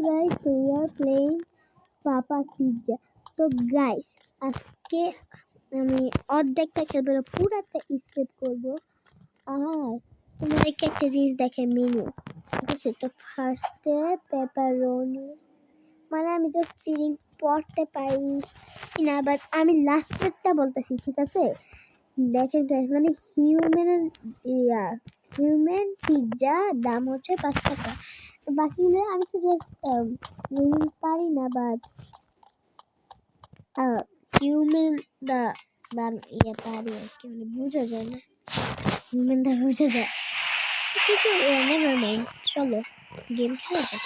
guys, so we are playing Papa Pizza. তো guys, আজকে আমি অর্ধেকটা খেলবো না, পুরাটা স্কিপ করবো। আর তোমাদেরকে একটা জিনিস দেখে মেনু, ঠিক আছে? তো ফার্স্টে পেপারোনি, মানে আমি জাস্ট ফিলিং পড়তে পারি না, বাট আমি লাস্টেরটা বলতেছি, ঠিক আছে? দেখেন guys, মানে হিউম্যান পিৎজা দাম হচ্ছে 5 টাকা। বাকিগুলো আমি তো জাস্ট পারি না, বাট হিউম্যান দাম পারি আর কি, মানে বোঝা যায় না, হিউম্যান দা বোঝা যায় কিছু। নেভার মাইন্ড, চলো গেম খেলা যাক।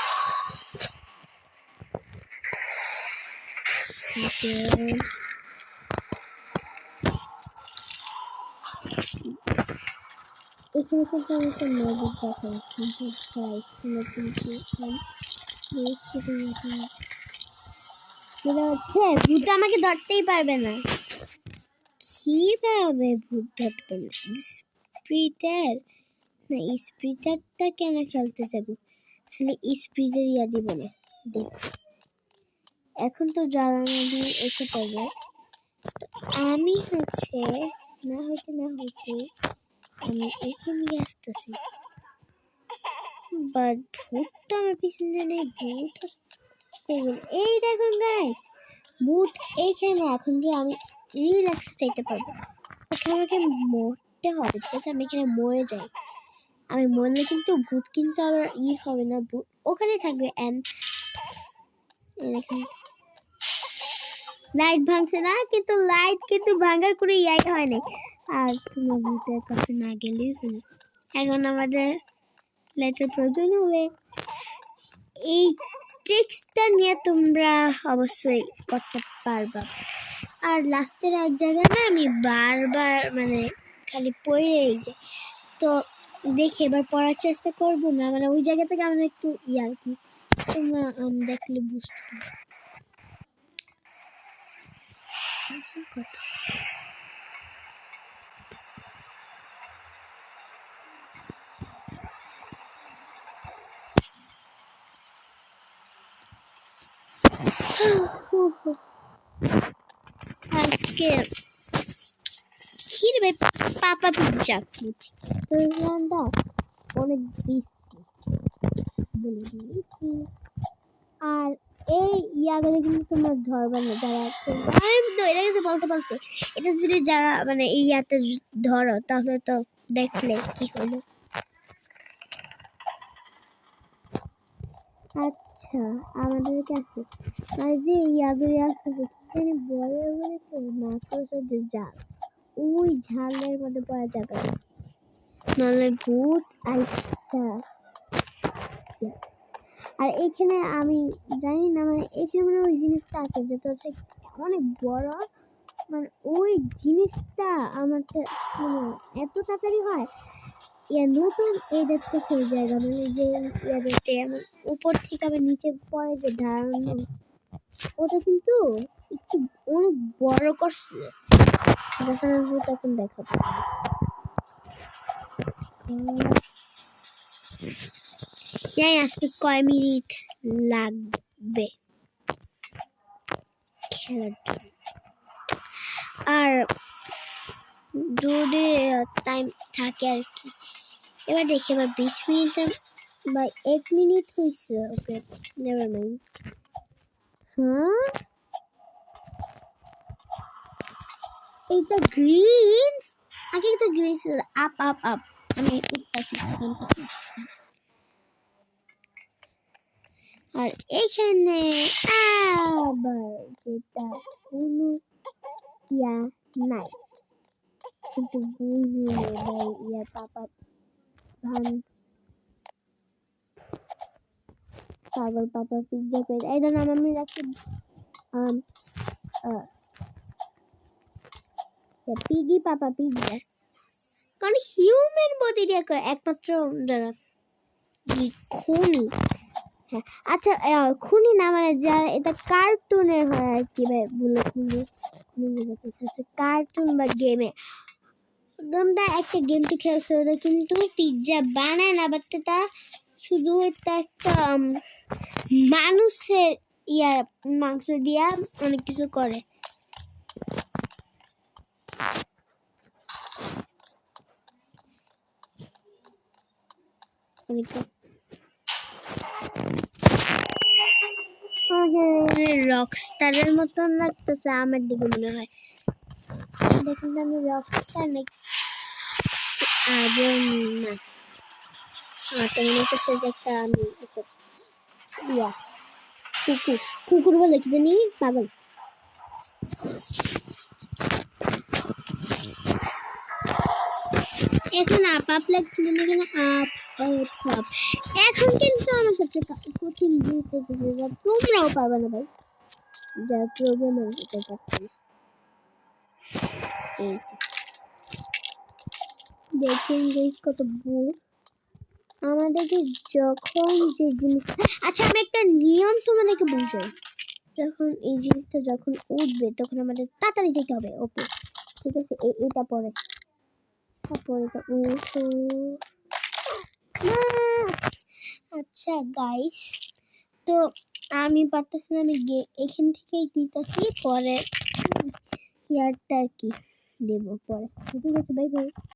এখানে কিন্তু আমি একটা ম্যাজিক দেখাই, কিন্তু যেটা হচ্ছে ভূত আমাকে ধরতেই পারবে না। কিভাবে ভূত ধরতে পারবে? স্প্রিটার না, স্প্রিটারটা কেন খেলতে যাবো? আসলে স্প্রিটার ইয়া দিব না। দেখো এখন তো জ্বালানো দিয়ে এসে পারবে। আমি হচ্ছে না হইতে আমি এখানে আসতেছি, বাট ভূতটা আমার পিছনে নেই। ভূত এই দেখুন গাইস, ভূত এইখানে। এখন যে আমি রিল্যাক্সে চাইতে পারবো, ওখানে আমাকে মরতে হবে, ঠিক আছে? আমি এখানে মরে যাই, আমি মরলে কিন্তু ভূত কিন্তু আবার হবে না, ভূত ওখানে থাকবে। লাইট ভাঙছে না, কিন্তু লাইট কিন্তু ভাঙার করে ইয়াই হয় না। আর তোমার ভূতের কাছে না গেলেই হলো। এখন আমাদের লাইটের প্রয়োজন হবে। এই ট্রিক্সটা নিয়ে তোমরা অবশ্যই করতে পারবা। আর লাস্টের এক জায়গায় না আমি বারবার মানে খালি পড়েই যাই, তো দেখি এবার পড়ার চেষ্টা করবো না, মানে ওই জায়গা থেকে আমরা একটু আর কি তোমরা দেখলে বুঝতে পারবে কথা। আজকে খিরবে পাপা পিৎজা খেয়েছি, তো রান্না অনেক বেশি বলে দিয়েছি। আর এই ইয়াগুলো কিন্তু তোমরা ধরবা না, যারা এটা গেছে বলতে এটা যদি যারা মানে এই ইয়াতে ধরো, তাহলে তো দেখলে কি হলো। আচ্ছা আমাদের কাছে আর যে ইয়াগুলি আসতেছে কি জানি বলে বলেছে, মাকড়সার জাল, ওই ঝালের মধ্যে পড়া যাবে না, নাহলে ভূত আইসা। আর এখানে আমি জানি না, মানে এখানে মানে ওই জিনিসটা আছে যেটা হচ্ছে অনেক বড়, মানে ওই জিনিসটা আমার মানে এত তাড়াতাড়ি হয়। নতুন এই দেখতে সেই জায়গা, মানে যে দেখতে এমন উপর থেকে আবার নিচে পড়ে যে ধারণা, ওটা কিন্তু একটু অনেক বড় করছে, দেখানোর তখন দেখাবো। জানি আজকে কয় মিনিট লাগবে খেলার জন্য, আর যদি টাইম থাকে আর কি। এবার দেখি এবার 20 মিনিট বা 1 মিনিট হয়েছে। ওকে নেভার মাইন্ড। হ্যাঁ এটা গ্রিন, আগে এটা গ্রিন ছিল। আপ আপ আপ, আমি উঠতেছি। আর এখানে আবার যেটা কোনো ইয়া নাই, কিন্তু বুঝিনি ভাই ইয়া পাপা ধান পাগল পাপা পিৎজা করে। এই নাম আমি রাখি পিগি পাপা পিৎজা, কারণ হিউম্যান বডি দিয়ে করে একমাত্র যারা খুনি। হ্যাঁ আচ্ছা, খুনি না, মানে যারা এটা কার্টুনের হয় আর কি ভাই, বলে খুনি কার্টুন বা গেমে। তোমরা একটা গেমটি খেলছো, ওটা কিন্তু পিৎজা বানায় না, বাট এটা শুধু এটা একটা মানুষের ইয়ার মাংস দিয়া অনেক কিছু করে। রকস্টারের মতন লাগতেছে আমার দিকে মনে হয়। দেখুন আমি রকস্টার নাকি আজও না। তো মনে হচ্ছে যে একটা আমি ইয়া কুকুর কুকুর বলে কি জানি পাগল। এখন আপ আপ লাগছিল না কেন? আপ এখন কিন্তু আমার সবচেয়ে কঠিন জিনিস দেখতেছে যা তোমরাও পারবে না ভাই, যা প্রোগ্রামের যেতে পারছে না। এই দেখেন গাইস কত বুড়ো আমাদেরকে যখন যে জিনিস। আচ্ছা আমি একটা নিয়ম তোমাদেরকে বুঝাই, যখন এই জিনিসটা যখন উঠবে তখন আমাদের তাড়াতাড়ি যেতে হবে। ওকে ঠিক আছে, এটা পরে তারপরে তো উঠো। আচ্ছা গাইস, তো আমি পারতেছি না, আমি এখান থেকেই দিতেছি, পরে ইয়ারটা কি দেবো পরে। ঠিক আছে, বাই বাই।